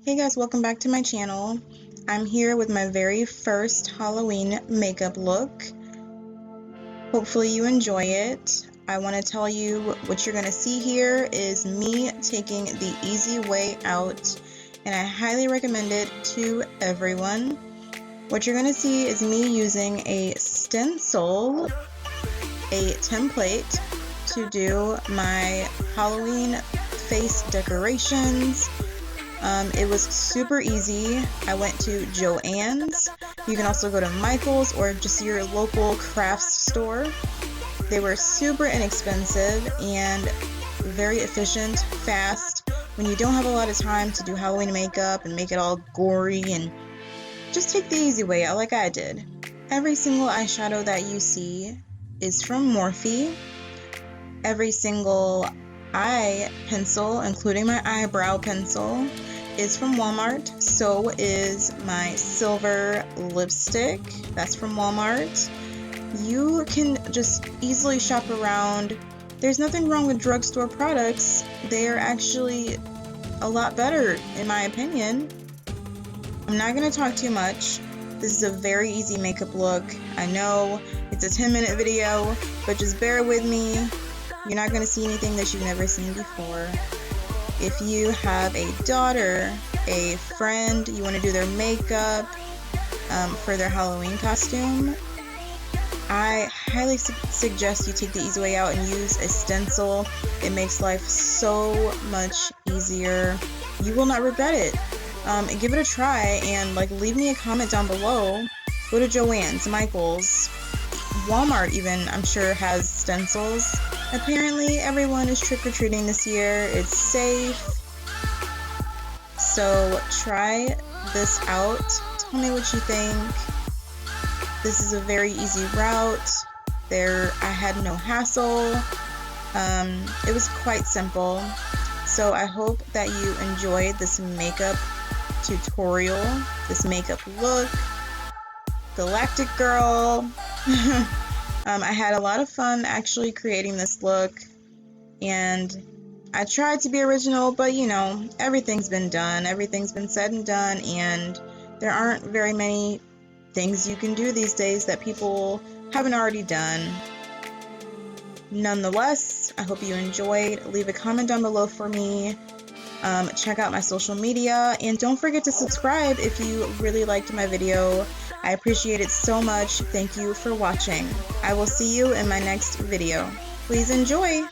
Hey guys, welcome back to my channel. I'm here with my very first Halloween makeup look. Hopefully you enjoy it. I want to tell you what you're going to see here is me taking the easy way out, and I highly recommend it to everyone. What you're going to see is me using a STENCIL, a template, to do my Halloween face decorations. It was super easy. I went to Joann's. You can also go to Michael's or just your local crafts store. They were super inexpensive and very efficient, fast. When you don't have a lot of time to do Halloween makeup and make it all gory, and just take the easy way out like I did. Every single eyeshadow that you see is from Morphe. Every single eye pencil, including my eyebrow pencil, is from Walmart. So is my silver lipstick. That's from Walmart. You can just easily shop around. There's nothing wrong with drugstore products. They are actually a lot better, in my opinion. I'm not going to talk too much. This is a very easy makeup look. I know it's a 10-minute video, but just bear with me. You're not going to see anything that you've never seen before. If you have a daughter, a friend, you want to do their makeup for their Halloween costume, I highly suggest you take the easy way out and use a STENCIL. It makes life so much easier. You will not regret it. Give it a try and leave me a comment down below. Go to Joann's, Michael's, Walmart even, I'm sure, has STENCILs. Apparently everyone is trick-or-treating this year. It's safe. So try this out. Tell me what you think. This is a very easy route. I had no hassle. It was quite simple. So I hope that you enjoyed this makeup tutorial, this makeup look. Galactic girl. I had a lot of fun actually creating this look, and I tried to be original, but you know, everything's been done, everything's been said and done, and there aren't very many things you can do these days that people haven't already done. Nonetheless, I hope you enjoyed. Leave a comment down below for me. Check out my social media, and don't forget to subscribe if you really liked my video. I appreciate it so much. Thank you for watching. I will see you in my next video. Please enjoy!